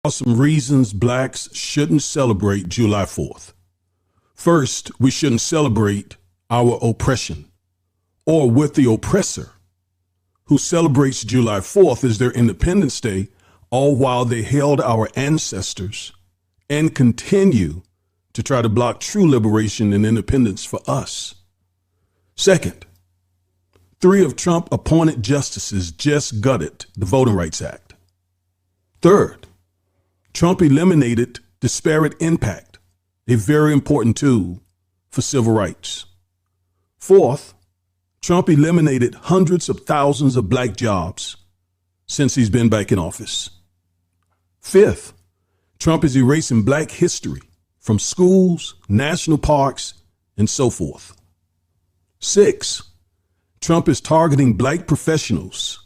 Some reasons blacks shouldn't celebrate July 4th. First, we shouldn't celebrate our oppression or with the oppressor who celebrates July 4th as their Independence Day, all while they held our ancestors and continue to try to block true liberation and independence for us. Second, 3 of Trump appointed justices just gutted the Voting Rights Act. Third, Trump eliminated disparate impact, a very important tool for civil rights. Fourth, Trump eliminated hundreds of thousands of black jobs since he's been back in office. Fifth, Trump is erasing black history from schools, national parks, and so forth. Six, Trump is targeting black professionals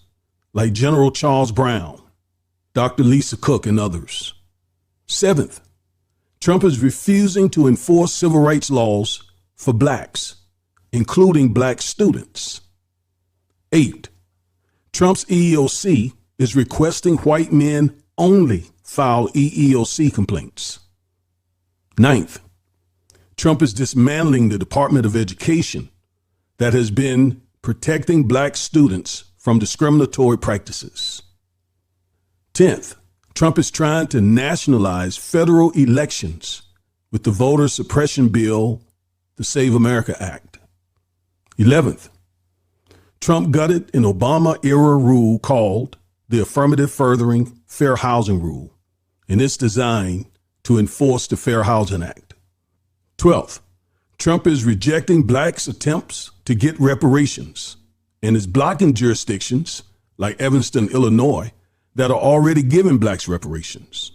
like General Charles Brown, Dr. Lisa Cook, and others. Seventh, Trump is refusing to enforce civil rights laws for blacks, including black students. 8, Trump's EEOC is requesting white men only file EEOC complaints. 9th, Trump is dismantling the Department of Education that has been protecting black students from discriminatory practices. 10th, Trump is trying to nationalize federal elections with the voter suppression bill, the Save America Act. 11th, Trump gutted an Obama-era rule called the Affirmative Furthering Fair Housing Rule, and it's designed to enforce the Fair Housing Act. 12th, Trump is rejecting blacks' attempts to get reparations and is blocking jurisdictions like Evanston, Illinois, that are already giving blacks reparations.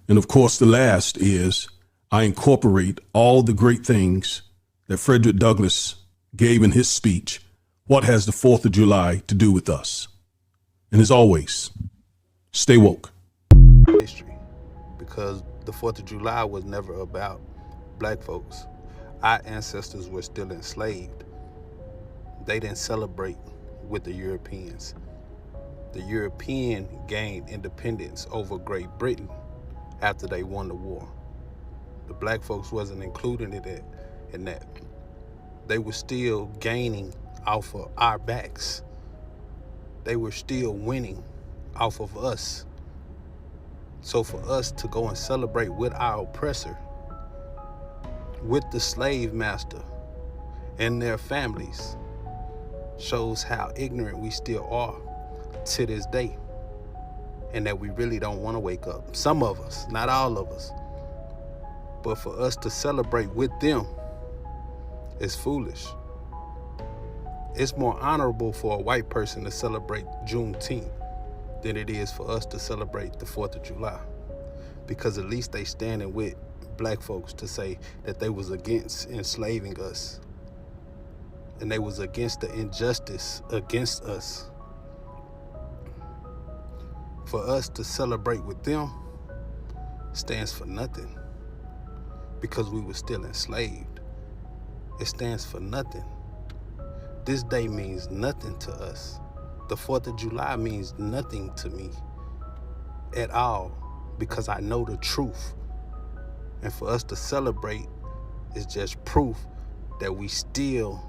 And of course, the last is I incorporate all the great things that Frederick Douglass gave in his speech, what has the 4th of July to do with us? And as always, stay woke. History, because the 4th of July was never about black folks. Our ancestors were still enslaved. They didn't celebrate with the Europeans. The European gained independence over Great Britain after they won the war. The black folks wasn't included in that. They were still gaining off of our backs. They were still winning off of us. So for us to go and celebrate with our oppressor, with the slave master and their families, shows how ignorant we still are to this day, and that we really don't want to wake up. Some of us, not all of us, but for us to celebrate with them is foolish. It's more honorable for a white person to celebrate Juneteenth than it is for us to celebrate the 4th of July, because at least they standing with black folks to say that they was against enslaving us and they was against the injustice against us. For us to celebrate with them stands for nothing, because we were still enslaved. It stands for nothing. This day means nothing to us. The 4th of July means nothing to me at all, because I know the truth. And for us to celebrate is just proof that we still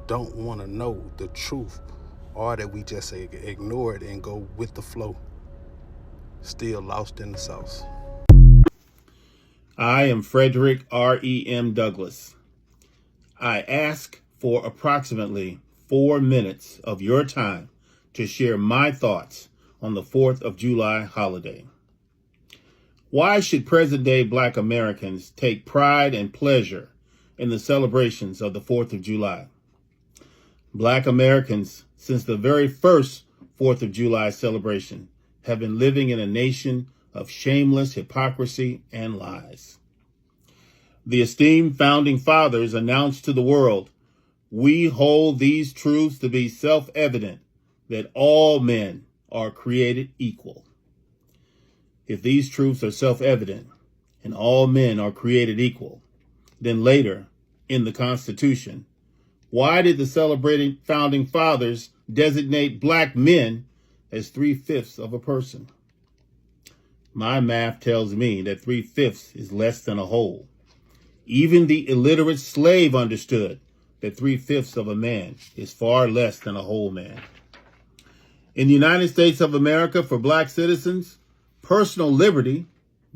don't want to know the truth, or that we just ignore it and go with the flow, still lost in the sauce. I am Frederick R.E.M. Douglass. I ask for approximately 4 minutes of your time to share my thoughts on the 4th of July holiday. Why should present-day Black Americans take pride and pleasure in the celebrations of the 4th of July? Black Americans, since the very first 4th of July celebration, have been living in a nation of shameless hypocrisy and lies. The esteemed founding fathers announced to the world, "We hold these truths to be self-evident, that all men are created equal." If these truths are self-evident and all men are created equal, then later in the Constitution, why did the celebrating founding fathers designate black men as 3/5 of a person? My math tells me that 3/5 is less than a whole. Even the illiterate slave understood that 3/5 of a man is far less than a whole man. In the United States of America, for black citizens, personal liberty,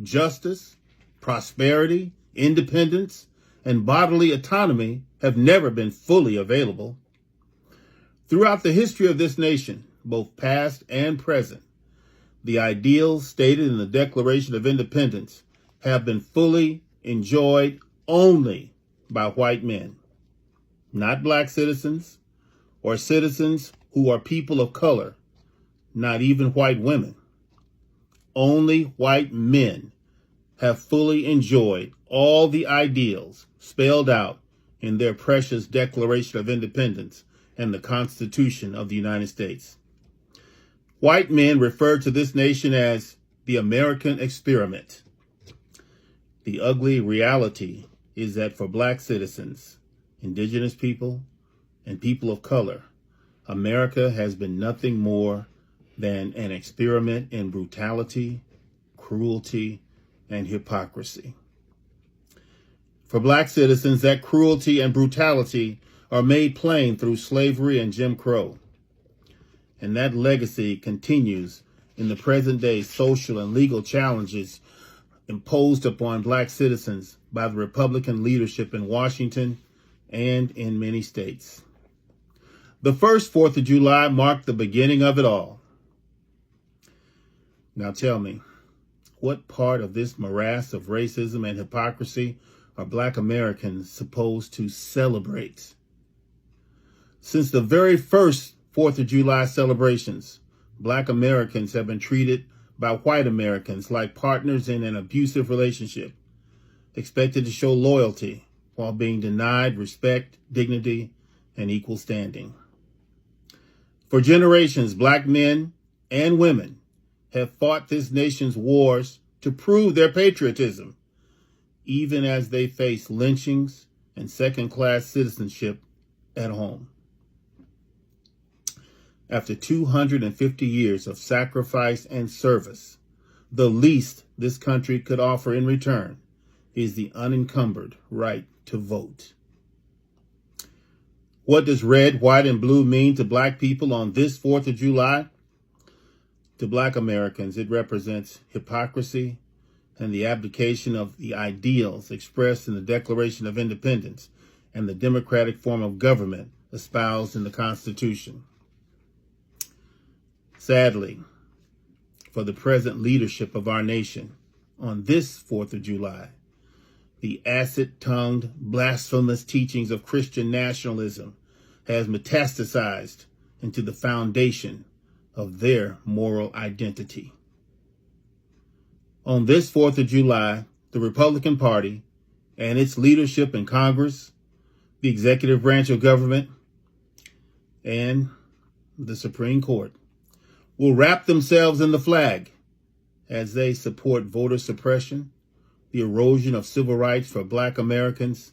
justice, prosperity, independence, and bodily autonomy have never been fully available. Throughout the history of this nation, both past and present, the ideals stated in the Declaration of Independence have been fully enjoyed only by white men, not black citizens or citizens who are people of color, not even white women. Only white men have fully enjoyed all the ideals spelled out in their precious Declaration of Independence and the Constitution of the United States. White men refer to this nation as the American experiment. The ugly reality is that for black citizens, indigenous people, and people of color, America has been nothing more than an experiment in brutality, cruelty, and hypocrisy. For black citizens, that cruelty and brutality are made plain through slavery and Jim Crow. And that legacy continues in the present day social and legal challenges imposed upon black citizens by the Republican leadership in Washington and in many states. The first 4th of July marked the beginning of it all. Now tell me, what part of this morass of racism and hypocrisy are black Americans supposed to celebrate? Since the very first 4th of July celebrations, black Americans have been treated by white Americans like partners in an abusive relationship, expected to show loyalty while being denied respect, dignity, and equal standing. For generations, black men and women have fought this nation's wars to prove their patriotism, even as they face lynchings and second-class citizenship at home. After 250 years of sacrifice and service, the least this country could offer in return is the unencumbered right to vote. What does red, white, and blue mean to black people on this 4th of July? To black Americans, it represents hypocrisy and the abdication of the ideals expressed in the Declaration of Independence and the democratic form of government espoused in the Constitution. Sadly, for the present leadership of our nation, on this 4th of July, the acid-tongued, blasphemous teachings of Christian nationalism has metastasized into the foundation of their moral identity. On this 4th of July, the Republican Party and its leadership in Congress, the executive branch of government, and the Supreme Court will wrap themselves in the flag as they support voter suppression, the erosion of civil rights for black Americans,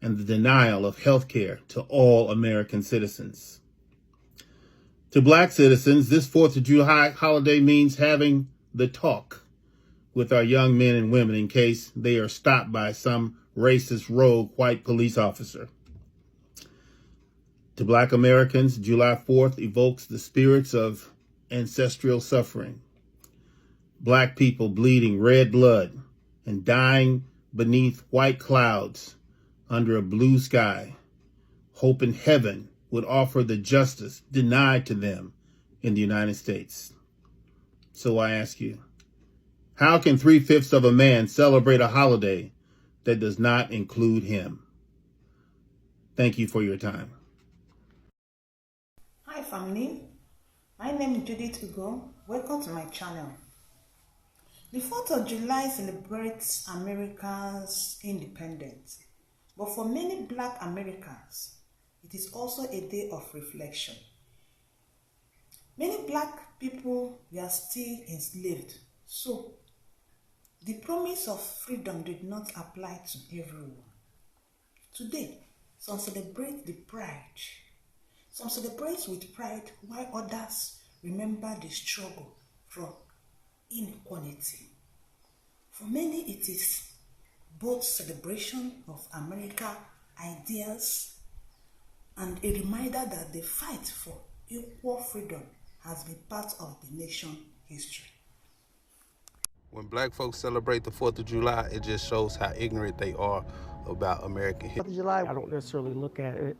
and the denial of health care to all American citizens. To black citizens, this 4th of July holiday means having the talk with our young men and women in case they are stopped by some racist rogue white police officer. To black Americans, July 4th evokes the spirits of ancestral suffering. Black people bleeding red blood and dying beneath white clouds under a blue sky, hoping heaven would offer the justice denied to them in the United States. So I ask you, how can 3/5 of a man celebrate a holiday that does not include him? Thank you for your time. Hi family, my name is Judith Ugo. Welcome to my channel. The 4th of July celebrates America's independence, but for many black Americans, it is also a day of reflection. Many black people were still enslaved, so the promise of freedom did not apply to everyone. Today, some celebrate the pride. Some celebrate with pride while others remember the struggle from inequality. For many, it is both celebration of America ideas and a reminder that the fight for equal freedom has been part of the nation's history. When black folks celebrate the 4th of July, it just shows how ignorant they are about American history. 4th of July, I don't necessarily look at it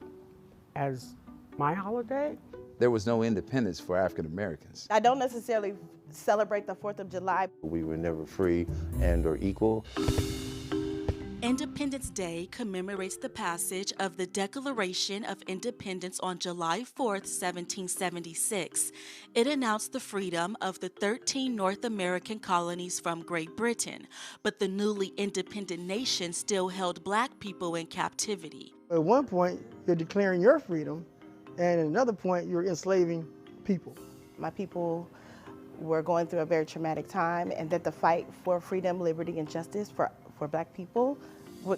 as my holiday. There was no independence for African Americans. I don't necessarily celebrate the 4th of July. We were never free and or equal. Independence Day commemorates the passage of the Declaration of Independence on July 4th, 1776. It announced the freedom of the 13 North American colonies from Great Britain, but the newly independent nation still held black people in captivity. At one point, you're declaring your freedom, and at another point, you're enslaving people. My people were going through a very traumatic time, and that the fight for freedom, liberty, and justice for black people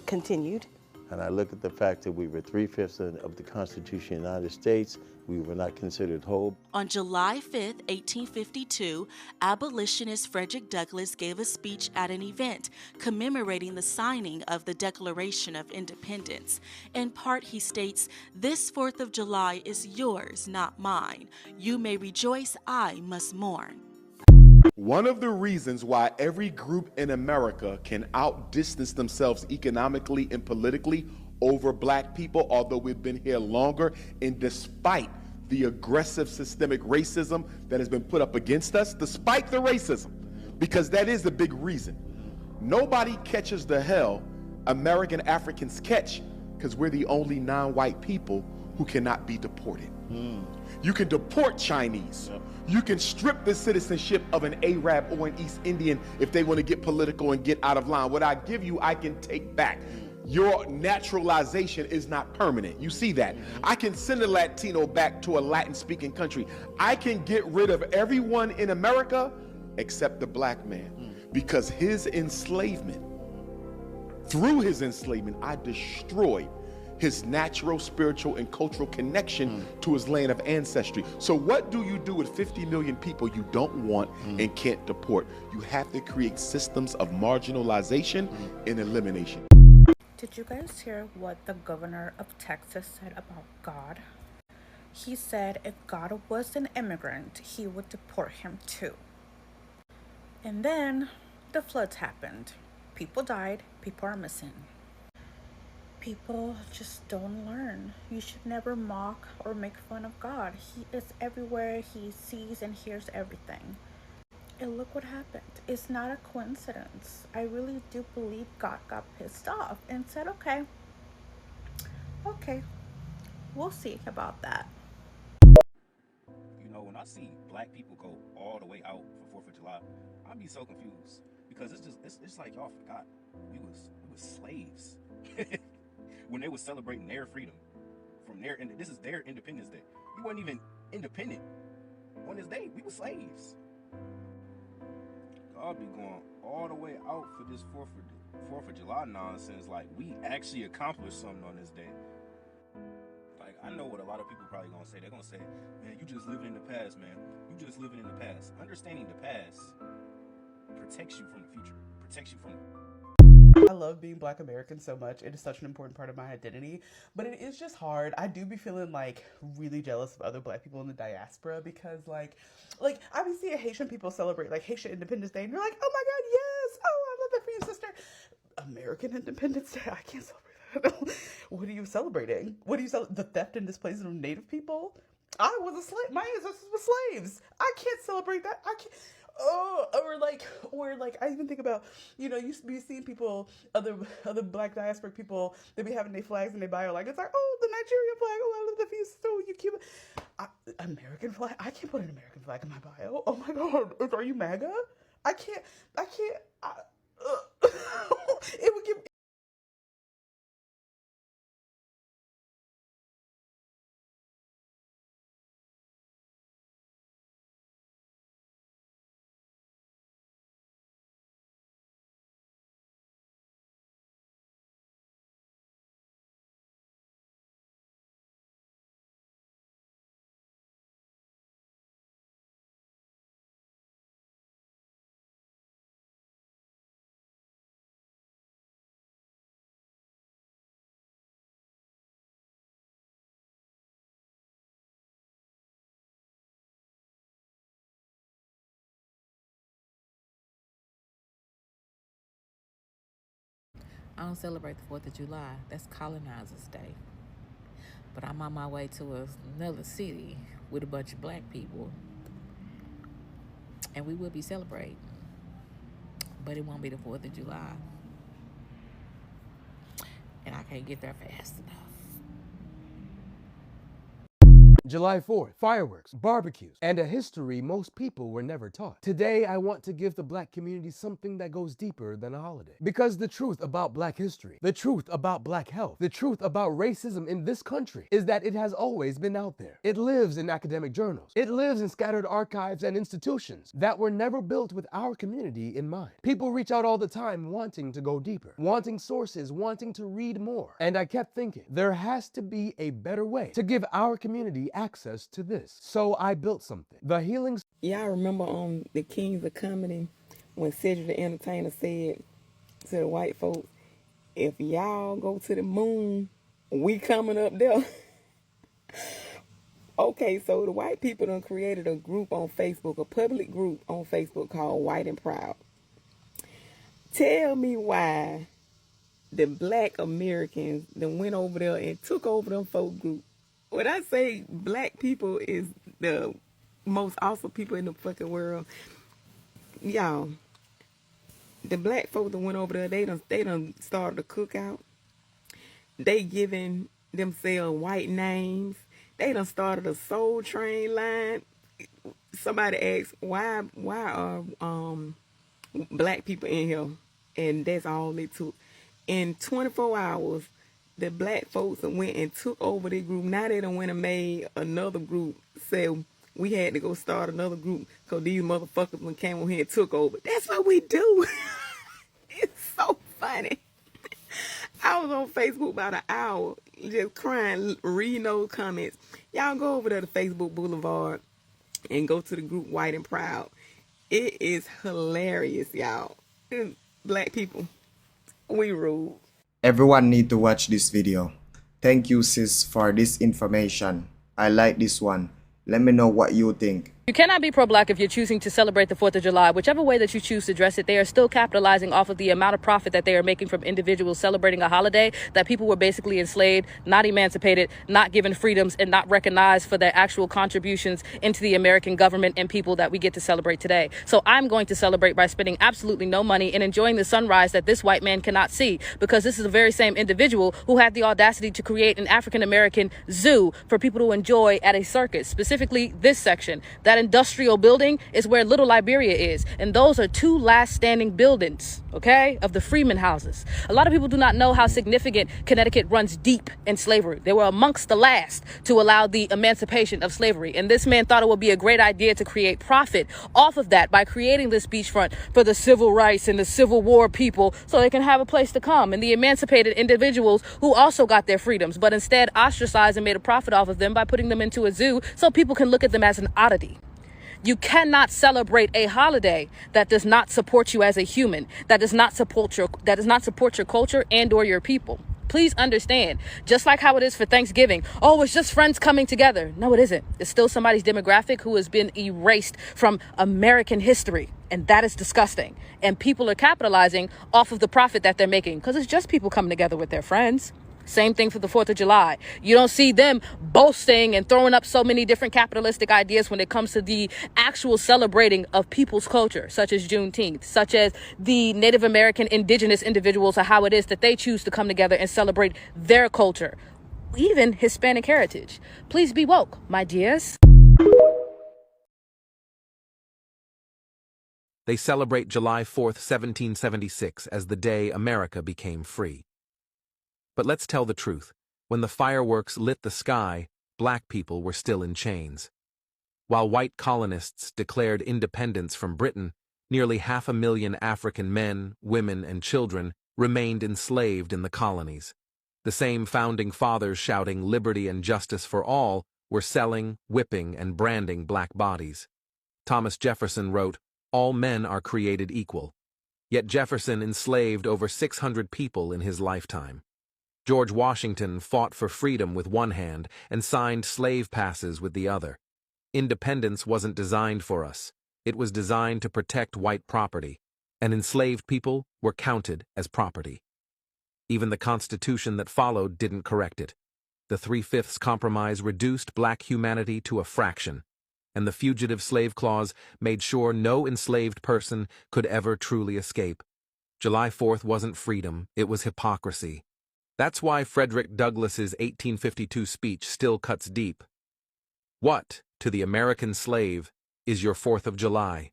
continued. And I look at the fact that we were 3/5 of the Constitution of the United States. We were not considered whole. On July 5th, 1852, abolitionist Frederick Douglass gave a speech at an event commemorating the signing of the Declaration of Independence. In part, he states, "This 4th of July is yours, not mine. You may rejoice, I must mourn." One of the reasons why every group in America can outdistance themselves economically and politically over black people, although we've been here longer, and despite the aggressive systemic racism that has been put up against us, despite the racism, because that is the big reason. Nobody catches the hell American Africans catch, because we're the only non-white people who cannot be deported. You can deport Chinese. You can strip the citizenship of an Arab or an East Indian if they want to get political and get out of line. What I give you, I can take back. Your naturalization is not permanent. You see that? I can send a Latino back to a Latin-speaking country. I can get rid of everyone in America except the black man, because his enslavement, through his enslavement, I destroyed his natural, spiritual, and cultural connection to his land of ancestry. So what do you do with 50 million people you don't want and can't deport? You have to create systems of marginalization and elimination. Did you guys hear what the governor of Texas said about God? He said if God was an immigrant, he would deport him too. And then the floods happened. People died, people are missing. People just don't learn. You should never mock or make fun of God. He is everywhere. He sees and hears everything. And look what happened. It's not a coincidence. I really do believe God got pissed off and said, okay, we'll see about that. You know, when I see black people go all the way out for 4th of July, I'd be so confused, because it's like y'all forgot we was slaves. When they was celebrating their freedom from their, and this is their Independence Day. We weren't even independent on this day. We were slaves. God be going all the way out for this 4th of July nonsense. Like, we actually accomplished something on this day. Like, I know what a lot of people probably gonna say. They're gonna say, man, you just living in the past, man. You just living in the past. Understanding the past protects you from the future. Protects you from I love being Black American so much. It is such an important part of my identity, but it is just hard. I do be feeling like really jealous of other Black people in the diaspora, because like I be seeing Haitian people celebrate like Haitian Independence Day, and you're like, oh my God, yes! Oh, I love that for you, sister. American Independence Day, I can't celebrate that. What are you celebrating? What do you celebrate? The theft and displacement of Native people? I was a slave. My ancestors were slaves. I can't celebrate that. I can't. Oh, or like I even think about, you know, you be seeing people, other Black diasporic people, they be having their flags in their bio, like it's like, oh, the Nigerian flag, oh, I love the feast, so you Cuban. American flag, I can't put an American flag in my bio. Oh my God, are you MAGA? I can't. It would give. I don't celebrate the 4th of July. That's Colonizers' Day. But I'm on my way to another city with a bunch of black people. And we will be celebrating. But it won't be the 4th of July. And I can't get there fast enough. July 4th, fireworks, barbecues, and a history most people were never taught. Today, I want to give the black community something that goes deeper than a holiday. Because the truth about black history, the truth about black health, the truth about racism in this country is that it has always been out there. It lives in academic journals. It lives in scattered archives and institutions that were never built with our community in mind. People reach out all the time wanting to go deeper, wanting sources, wanting to read more. And I kept thinking, there has to be a better way to give our community access to this. So I built something. The Healing... Y'all remember on the Kings of Comedy when Cedric the Entertainer said to the white folks, if y'all go to the moon, we coming up there. Okay, so the white people done created a group on Facebook, a public group on Facebook called White and Proud. Tell me why the black Americans then went over there and took over them folk group. When I say black people is the most awesome people in the fucking world, y'all, the black folks that went over there, they done started a cookout. They giving themselves white names. They done started a Soul Train line. Somebody asked, why are black people in here? And that's all it took. In 24 hours, the black folks went and took over the group. Now they done went and made another group. So we had to go start another group because these motherfuckers came over here and took over. That's what we do. It's so funny. I was on Facebook about an hour just crying, reading those comments. Y'all go over there to Facebook Boulevard and go to the group White and Proud. It is hilarious, y'all. Black people, we rule. Everyone need to watch this video. Thank you, sis, for this information. I like this one. Let me know what you think. You cannot be pro-black if you're choosing to celebrate the 4th of July. Whichever way that you choose to dress it, they are still capitalizing off of the amount of profit that they are making from individuals celebrating a holiday that people were basically enslaved, not emancipated, not given freedoms, and not recognized for their actual contributions into the American government and people that we get to celebrate today. So I'm going to celebrate by spending absolutely no money and enjoying the sunrise that this white man cannot see, because this is the very same individual who had the audacity to create an African-American zoo for people to enjoy at a circus, specifically this section. That industrial building is where Little Liberia is, and those are two last standing buildings, okay, of the Freeman houses. A lot of people do not know how significant Connecticut runs deep in slavery. They were amongst the last to allow the emancipation of slavery, and this man thought it would be a great idea to create profit off of that by creating this beachfront for the civil rights and the Civil War people so they can have a place to come, and the emancipated individuals who also got their freedoms, but instead ostracized and made a profit off of them by putting them into a zoo so people can look at them as an oddity. You cannot celebrate a holiday that does not support you as a human, that does not support your culture and or your people. Please understand, just like how it is for Thanksgiving, oh, it's just friends coming together. No, it isn't. It's still somebody's demographic who has been erased from American history. And that is disgusting. And people are capitalizing off of the profit that they're making because it's just people coming together with their friends. Same thing for the 4th of July. You don't see them boasting and throwing up so many different capitalistic ideas when it comes to the actual celebrating of people's culture, such as Juneteenth, such as the Native American indigenous individuals, or how it is that they choose to come together and celebrate their culture, even Hispanic heritage. Please be woke, my dears. They celebrate July 4th, 1776 as the day America became free. But let's tell the truth. When the fireworks lit the sky, black people were still in chains. While white colonists declared independence from Britain, nearly 500,000 African men, women, and children remained enslaved in the colonies. The same founding fathers shouting liberty and justice for all were selling, whipping, and branding black bodies. Thomas Jefferson wrote, "All men are created equal." Yet Jefferson enslaved over 600 people in his lifetime. George Washington fought for freedom with one hand and signed slave passes with the other. Independence wasn't designed for us. It was designed to protect white property, and enslaved people were counted as property. Even the Constitution that followed didn't correct it. The 3/5 Compromise reduced black humanity to a fraction, and the Fugitive Slave Clause made sure no enslaved person could ever truly escape. July 4th wasn't freedom, it was hypocrisy. That's why Frederick Douglass's 1852 speech still cuts deep. What, to the American slave, is your 4th of July?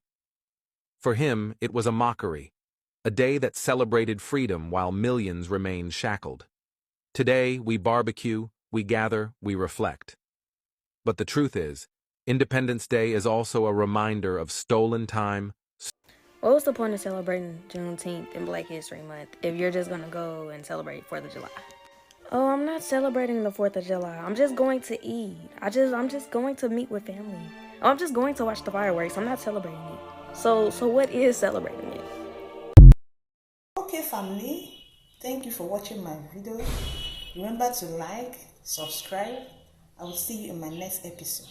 For him, it was a mockery, a day that celebrated freedom while millions remained shackled. Today, we barbecue, we gather, we reflect. But the truth is, Independence Day is also a reminder of stolen time. What was the point of celebrating Juneteenth and Black History Month if you're just going to go and celebrate 4th of July? Oh, I'm not celebrating the 4th of July. I'm just going to eat. I'm just going to meet with family. Oh, I'm just going to watch the fireworks. I'm not celebrating it. So what is celebrating it? Okay, family. Thank you for watching my video. Remember to like, subscribe. I will see you in my next episode.